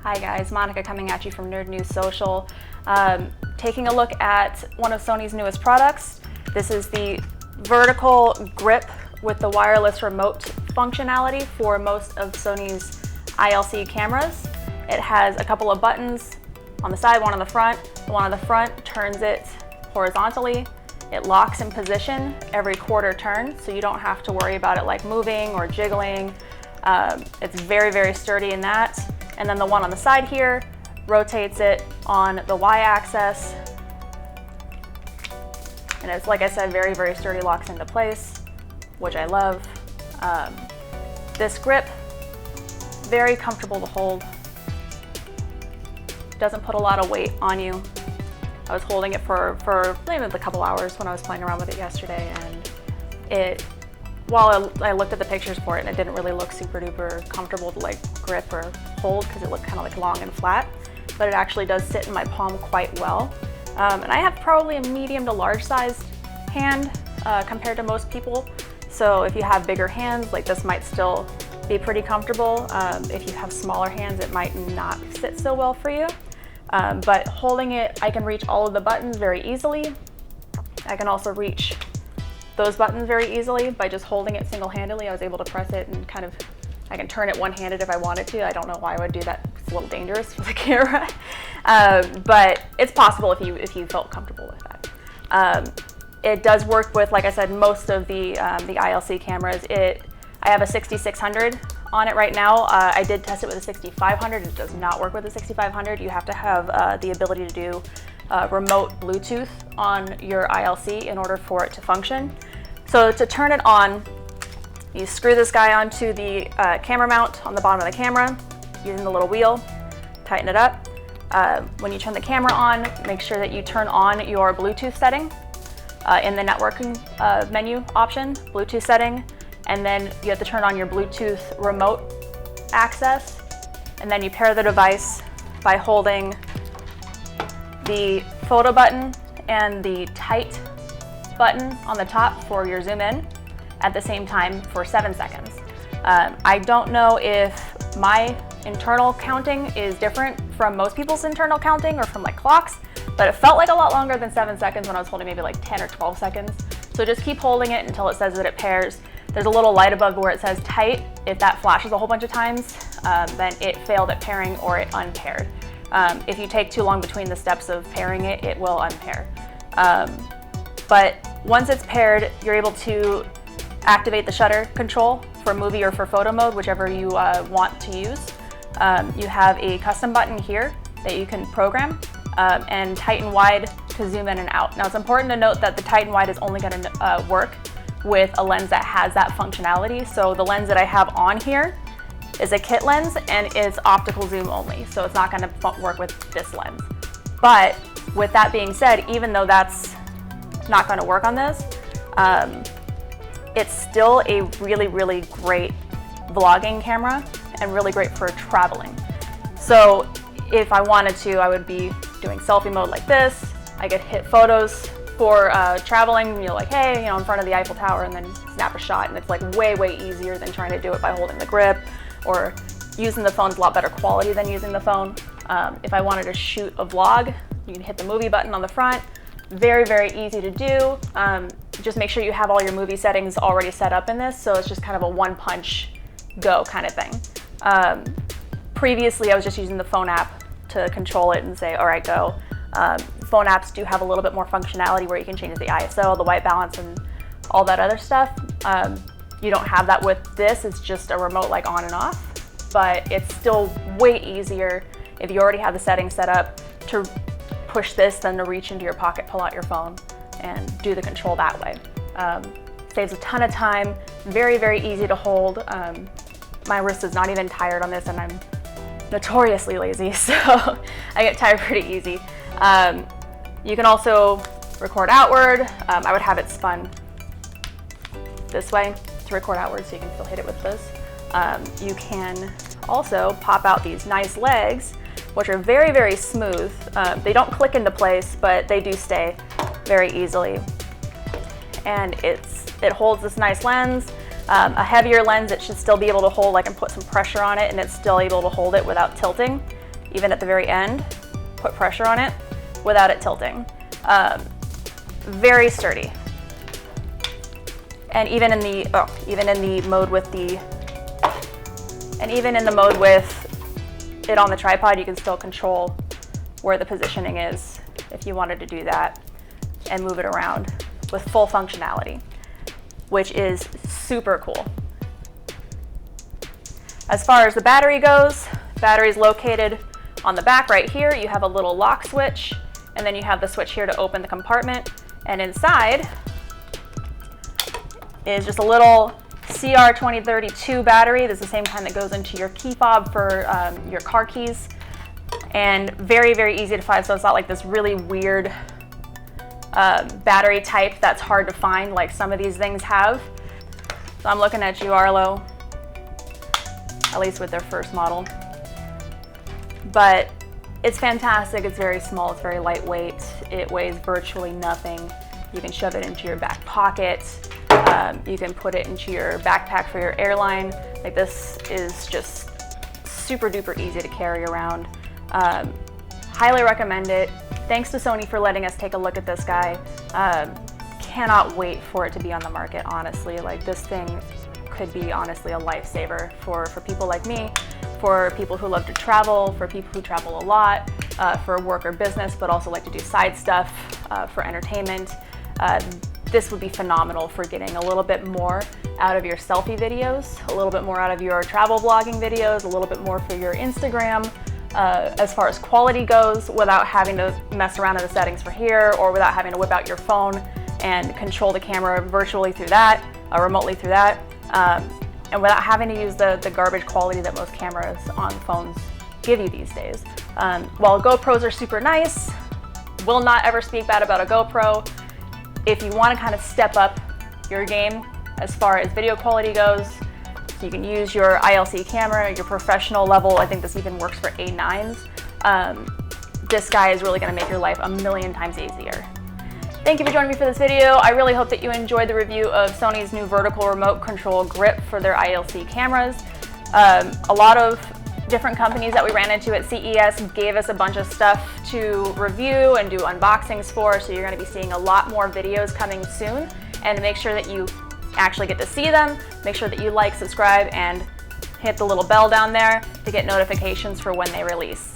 Hi guys, Monica coming at you from Nerd News Social. Taking a look at one of Sony's newest products. This is the vertical grip with the wireless remote functionality for most of Sony's ILC cameras. It has a couple of buttons on the side, one on the front. The one on the front turns it horizontally. It locks in position every quarter turn, so you don't have to worry about it like moving or jiggling. It's very, very sturdy in that. And then the one on the side here rotates it on the y-axis. And it's, like I said, very, very sturdy, locks into place, which I love. This grip, very comfortable to hold. Doesn't put a lot of weight on you. I was holding it for maybe a couple hours when I was playing around with it yesterday, and while I looked at the pictures for it, and it didn't really look super duper comfortable to like grip or hold because it looked kind of like long and flat, but it actually does sit in my palm quite well. And I have probably a medium to large sized hand compared to most people. So if you have bigger hands, like this might still be pretty comfortable. If you have smaller hands, it might not sit so well for you. But holding it, I can reach all of the buttons very easily. I can also reach those buttons very easily by just holding it single-handedly. I was able to press it and I can turn it one-handed if I wanted to. I don't know why I would do that. It's a little dangerous for the camera. But it's possible if you felt comfortable with that. It does work with, like I said, most of the ILC cameras. I have a 6600 on it right now. I did test it with a 6500. It does not work with a 6500. You have to have the ability to do remote Bluetooth on your ILC in order for it to function. So to turn it on, you screw this guy onto the camera mount on the bottom of the camera using the little wheel, tighten it up. When you turn the camera on, make sure that you turn on your Bluetooth setting in the networking menu option, Bluetooth setting, and then you have to turn on your Bluetooth remote access, and then you pair the device by holding the photo button and the tight button on the top for your zoom in at the same time for 7 seconds. I don't know if my internal counting is different from most people's internal counting or from like clocks, but it felt like a lot longer than 7 seconds when I was holding maybe like 10 or 12 seconds. So just keep holding it until it says that it pairs. There's a little light above where it says tight. If that flashes a whole bunch of times, then it failed at pairing or it unpaired. If you take too long between the steps of pairing it, it will unpair. But once it's paired, you're able to activate the shutter control for movie or for photo mode, whichever you want to use. You have a custom button here that you can program and tight and wide to zoom in and out. Now it's important to note that the tight and wide is only going to work with a lens that has that functionality. So the lens that I have on here is a kit lens and it's optical zoom only, so it's not going to work with this lens. But with that being said, even though that's not going to work on this, it's still a really, really great vlogging camera and really great for traveling. So if I wanted to, I would be doing selfie mode like this. I could hit photos for traveling, like, hey, in front of the Eiffel Tower, and then snap a shot, and it's like way, way easier than trying to do it by holding the grip, or using the phone is a lot better quality than using the phone. If I wanted to shoot a vlog, you can hit the movie button on the front. Very, very easy to do. Just make sure you have all your movie settings already set up in this, so it's just kind of a one-punch go kind of thing. Previously, I was just using the phone app to control it and say, all right, go. Phone apps do have a little bit more functionality where you can change the ISO, the white balance, and all that other stuff. You don't have that with this. It's just a remote like on and off, but it's still way easier if you already have the settings set up to push this than to reach into your pocket, pull out your phone, and do the control that way. Saves a ton of time, very, very easy to hold. My wrist is not even tired on this, and I'm notoriously lazy, so I get tired pretty easy. You can also record outward. I would have it spun this way to record outward, so you can still hit it with this. You can also pop out these nice legs, which are very, very smooth. They don't click into place, but they do stay very easily. And it holds this nice lens. A heavier lens, it should still be able to hold. I can put some pressure on it and it's still able to hold it without tilting. even at the very end, put pressure on it without it tilting. Very sturdy. And even in the mode with it on the tripod, you can still control where the positioning is if you wanted to do that and move it around with full functionality, which is super cool. As far as the battery goes, battery is located on the back right here. You have a little lock switch, and then you have the switch here to open the compartment. And inside is just a little CR2032 battery. This is the same kind that goes into your key fob for your car keys. And very, very easy to find, so it's not like this really weird battery type that's hard to find like some of these things have. So I'm looking at you, Arlo, at least with their first model. But it's fantastic. It's very small, it's very lightweight, it weighs virtually nothing. You can shove it into your back pocket. You can put it into your backpack for your airline. Like, this is just super duper easy to carry around. Highly recommend it. Thanks to Sony for letting us take a look at this guy. Cannot wait for it to be on the market, honestly. Like, this thing could be honestly a lifesaver for people like me, for people who love to travel, for people who travel a lot, for work or business, but also like to do side stuff for entertainment. This would be phenomenal for getting a little bit more out of your selfie videos, a little bit more out of your travel vlogging videos, a little bit more for your Instagram, as far as quality goes, without having to mess around in the settings for here, or without having to whip out your phone and control the camera virtually through that, remotely through that, and without having to use the garbage quality that most cameras on phones give you these days. While GoPros are super nice, will not ever speak bad about a GoPro. If you want to kind of step up your game as far as video quality goes, so you can use your ILC camera, your professional level. I think this even works for A9s. This guy is really going to make your life a million times easier. Thank you for joining me for this video. I really hope that you enjoyed the review of Sony's new vertical remote control grip for their ILC cameras. A lot of different companies that we ran into at CES gave us a bunch of stuff to review and do unboxings for, so you're going to be seeing a lot more videos coming soon. And to make sure that you actually get to see them, make sure that you like, subscribe, and hit the little bell down there to get notifications for when they release.